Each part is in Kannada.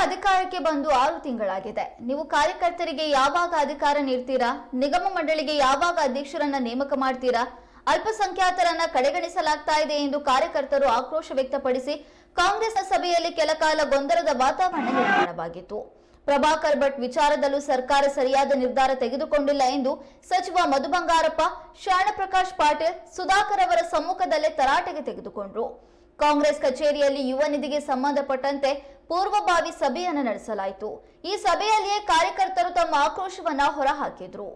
ಅಧಿಕಾರಕ್ಕೆ ಬಂದು 6 ತಿಂಗಳಾಗಿದೆ. ನೀವು ಕಾರ್ಯಕರ್ತರಿಗೆ ಯಾವಾಗ ಅಧಿಕಾರ ನೀಡ್ತೀರಾ? ನಿಗಮ ಮಂಡಳಿಗೆ ಯಾವಾಗ ಅಧ್ಯಕ್ಷರನ್ನ ನೇಮಕ ಮಾಡ್ತೀರಾ? ಅಲ್ಪಸಂಖ್ಯಾತರನ್ನ ಕಡೆಗಣಿಸಲಾಗ್ತಾ ಇದೆ ಎಂದು ಕಾರ್ಯಕರ್ತರು ಆಕ್ರೋಶ ವ್ಯಕ್ತಪಡಿಸಿ ಕಾಂಗ್ರೆಸ್ನ ಸಭೆಯಲ್ಲಿ ಕೆಲಕಾಲ ಗೊಂದಲದ ವಾತಾವರಣ ನಿರ್ಮಾಣವಾಗಿತ್ತು. ಪ್ರಭಾಕರ್ ಭಟ್ ವಿಚಾರದಲ್ಲೂ ಸರ್ಕಾರ ಸರಿಯಾದ ನಿರ್ಧಾರ ತೆಗೆದುಕೊಂಡಿಲ್ಲ ಎಂದು ಸಚಿವ ಮಧು ಬಂಗಾರಪ್ಪ, ಶರಣಪ್ರಕಾಶ್ ಪಾಟೀಲ್, ಸುಧಾಕರ್ ಅವರ ಸಮ್ಮುಖದಲ್ಲೇ ತರಾಟೆಗೆ ತೆಗೆದುಕೊಂಡರು. ಕಾಂಗ್ರೆಸ್ ಕಚೇರಿಯಲ್ಲಿ ಯುವ ನಿಧಿಗೆ ಸಂಬಂಧಪಟ್ಟಂತೆ ಪೂರ್ವಭಾವಿ ಸಭೆಯನ್ನು ನಡೆಸಲಾಯಿತು. ಈ ಸಭೆಯಲ್ಲಿಯೇ ಕಾರ್ಯಕರ್ತರು ತಮ್ಮ ಆಕ್ರೋಶವನ್ನ ಹೊರಹಾಕಿದ್ರು.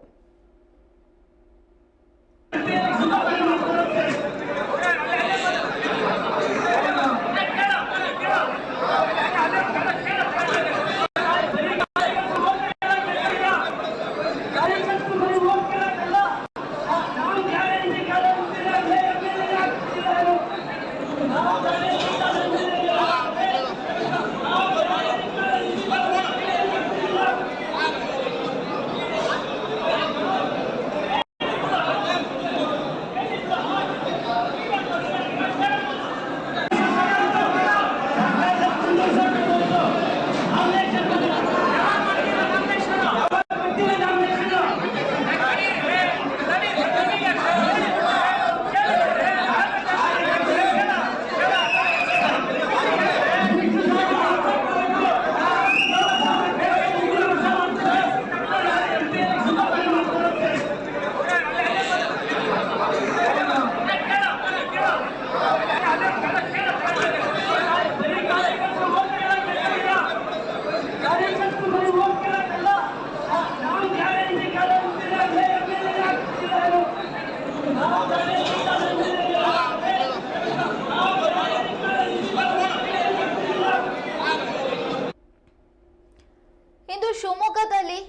ಇಂದು ಶಿವಮೊಗ್ಗದಲ್ಲಿ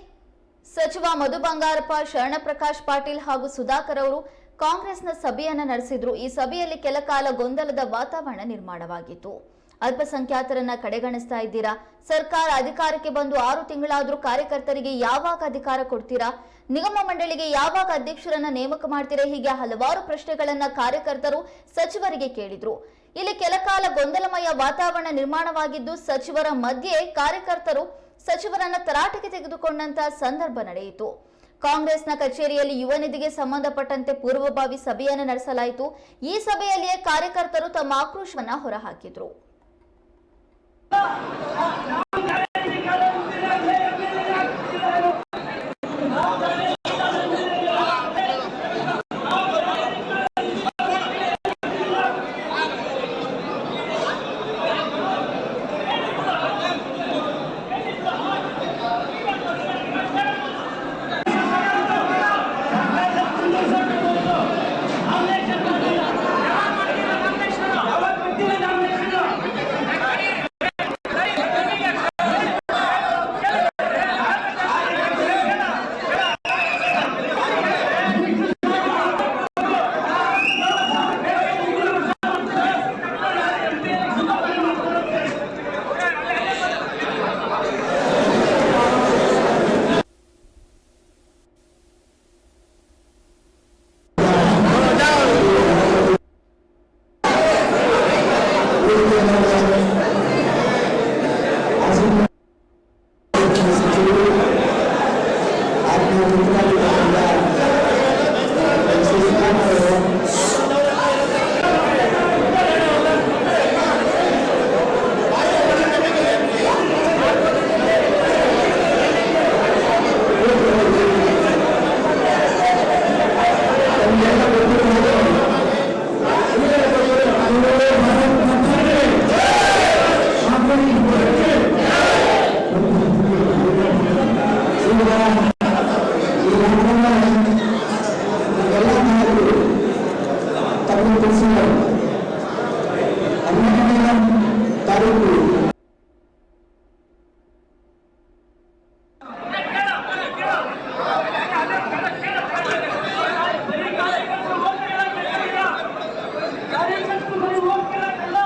ಸಚಿವ ಮಧು ಬಂಗಾರಪ್ಪ, ಶರಣಪ್ರಕಾಶ್ ಪಾಟೀಲ್ ಹಾಗೂ ಸುಧಾಕರ್ ಅವರು ಕಾಂಗ್ರೆಸ್ನ ಸಭೆಯನ್ನ ನಡೆಸಿದ್ರು. ಈ ಸಭೆಯಲ್ಲಿ ಕೆಲಕಾಲ ಗೊಂದಲದ ವಾತಾವರಣ ನಿರ್ಮಾಣವಾಗಿತ್ತು. ಅಲ್ಪಸಂಖ್ಯಾತರನ್ನ ಕಡೆಗಣಿಸ್ತಾ ಇದ್ದೀರಾ? ಸರ್ಕಾರ ಅಧಿಕಾರಕ್ಕೆ ಬಂದು 6 ತಿಂಗಳಾದ್ರೂ ಕಾರ್ಯಕರ್ತರಿಗೆ ಯಾವಾಗ ಅಧಿಕಾರ ಕೊಡ್ತೀರಾ? ನಿಗಮ ಮಂಡಳಿಗೆ ಯಾವಾಗ ಅಧ್ಯಕ್ಷರನ್ನ ನೇಮಕ ಮಾಡ್ತೀರಾ? ಹೀಗೆ ಹಲವಾರು ಪ್ರಶ್ನೆಗಳನ್ನ ಕಾರ್ಯಕರ್ತರು ಸಚಿವರಿಗೆ ಕೇಳಿದ್ರು. ಇಲ್ಲಿ ಕೆಲಕಾಲ ಗೊಂದಲಮಯ ವಾತಾವರಣ ನಿರ್ಮಾಣವಾಗಿದ್ದು, ಸಚಿವರ ಮಧ್ಯೆ ಕಾರ್ಯಕರ್ತರು ಸಚಿವರನ್ನ ತರಾಟೆಗೆ ತೆಗೆದುಕೊಂಡಂತ ಸಂದರ್ಭ ನಡೆಯಿತು. ಕಾಂಗ್ರೆಸ್ನ ಕಚೇರಿಯಲ್ಲಿ ಯುವ ನಿಧಿಗೆ ಸಂಬಂಧಪಟ್ಟಂತೆ ಪೂರ್ವಭಾವಿ ಸಭೆಯನ್ನು ನಡೆಸಲಾಯಿತು. ಈ ಸಭೆಯಲ್ಲಿಯೇ ಕಾರ್ಯಕರ್ತರು ತಮ್ಮ ಆಕ್ರೋಶವನ್ನ ಹೊರಹಾಕಿದ್ರು. Thank you.